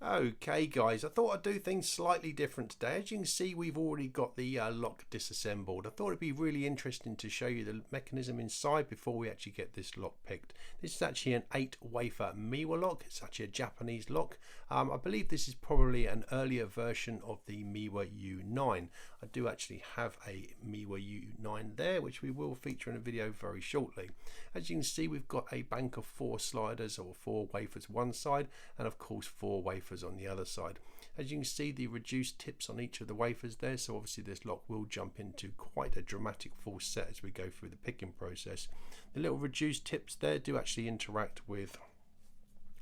Okay guys, I thought I'd do things slightly different today. As you can see, we've already got the lock disassembled. I thought it'd be really interesting to show you the mechanism inside before we actually get this lock picked. This is actually an 8 wafer Miwa lock. It's actually a Japanese lock. I believe this is probably an earlier version of the Miwa U9. I do actually have a Miwa U9 there, which we will feature in a video very shortly. As you can see, we've got a bank of 4 sliders or 4 wafers one side, and of course 4 wafers on the other side. As you can see, the reduced tips on each of the wafers there, so obviously this lock will jump into quite a dramatic full set as we go through the picking process. The little reduced tips there do actually interact with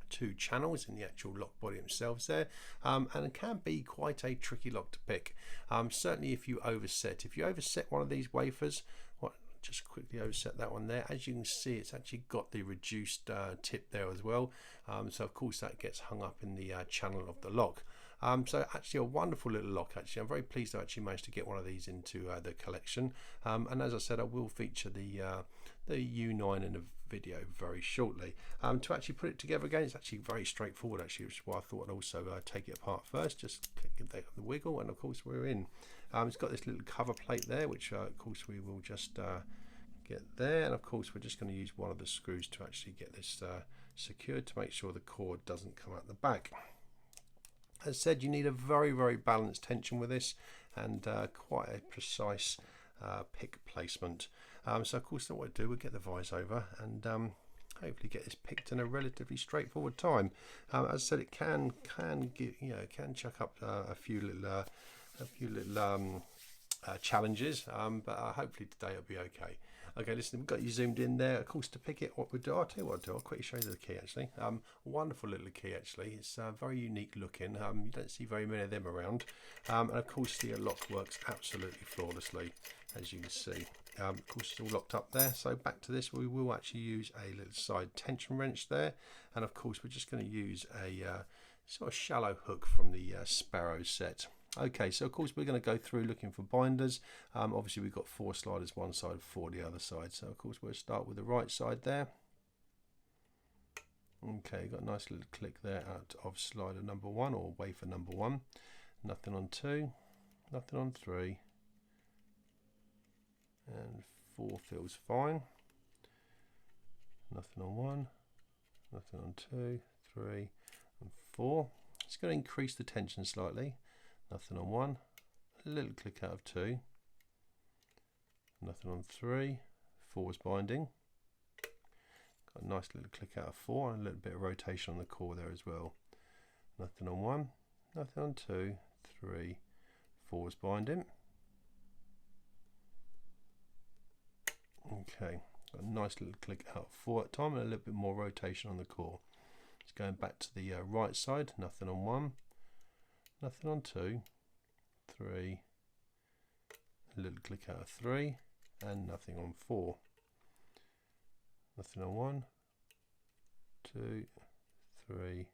2 channels in the actual lock body themselves there, and it can be quite a tricky lock to pick. Certainly if you overset one of these wafers, just quickly overset that one there. As you can see, it's actually got the reduced tip there as well, so of course that gets hung up in the channel of the lock. So actually a wonderful little lock. Actually, I'm very pleased I actually managed to get one of these into the collection, and as I said, I will feature the U9 in a video very shortly. To actually put it together again, it's actually very straightforward actually, which is why I thought I'd also take it apart first. Just give that the wiggle, and of course we're in. It's got this little cover plate there, which of course we will just get there, and of course we're just going to use one of the screws to actually get this secured to make sure the cord doesn't come out the back. As said, you need a very balanced tension with this, and quite a precise pick placement. So of course what we'll do, we'll get the vise over and hopefully get this picked in a relatively straightforward time. As I said, it can give, can chuck up a few little challenges, but hopefully today it'll be okay. Okay, listen, we've got you zoomed in there. Of course, to pick it, what we do, I'll tell you what I'll do. I'll quickly show you the key actually. Wonderful little key actually. It's very unique looking. You don't see very many of them around. And of course, the lock works absolutely flawlessly, as you can see. Of course, it's all locked up there. So back to this, we will actually use a little side tension wrench there, and of course, we're just going to use a sort of shallow hook from the Sparrow set. Okay, so of course we're going to go through looking for binders. Obviously we've got 4 sliders one side, 4 the other side. So of course we'll start with the right side there. Okay, got a nice little click there out of slider number 1 or wafer number 1. Nothing on 2, nothing on 3, and 4 feels fine. Nothing on 1, nothing on 2, 3, and 4. It's going to increase the tension slightly. Nothing on 1, a little click out of 2, nothing on 3, 4's binding, got a nice little click out of 4 and a little bit of rotation on the core there as well. Nothing on 1, nothing on 2, 3, 4's binding. Okay, got a nice little click out of 4 at a time and a little bit more rotation on the core. It's going back to the right side, nothing on 1. Nothing on 2, 3, a little click out of 3, and nothing on 4. Nothing on 1, 2, 3,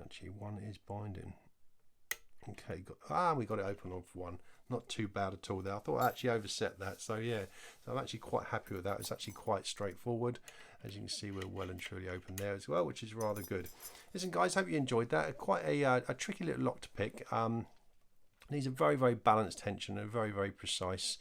actually 1 is binding. Okay, we got it open off 1. Not too bad at all there. I thought I actually overset that, so yeah, so I'm actually quite happy with that. It's actually quite straightforward. As you can see, we're well and truly open there as well, which is rather good. Listen guys, hope you enjoyed that. Quite a tricky little lock to pick. Needs a very balanced tension and a very precise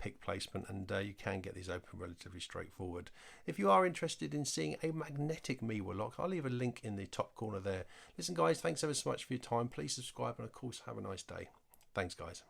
pick placement, and you can get these open relatively straightforward. If you are interested in seeing a magnetic Miwa lock, I'll leave a link in the top corner there. Listen guys, thanks ever so much for your time. Please subscribe, and of course have a nice day. Thanks guys.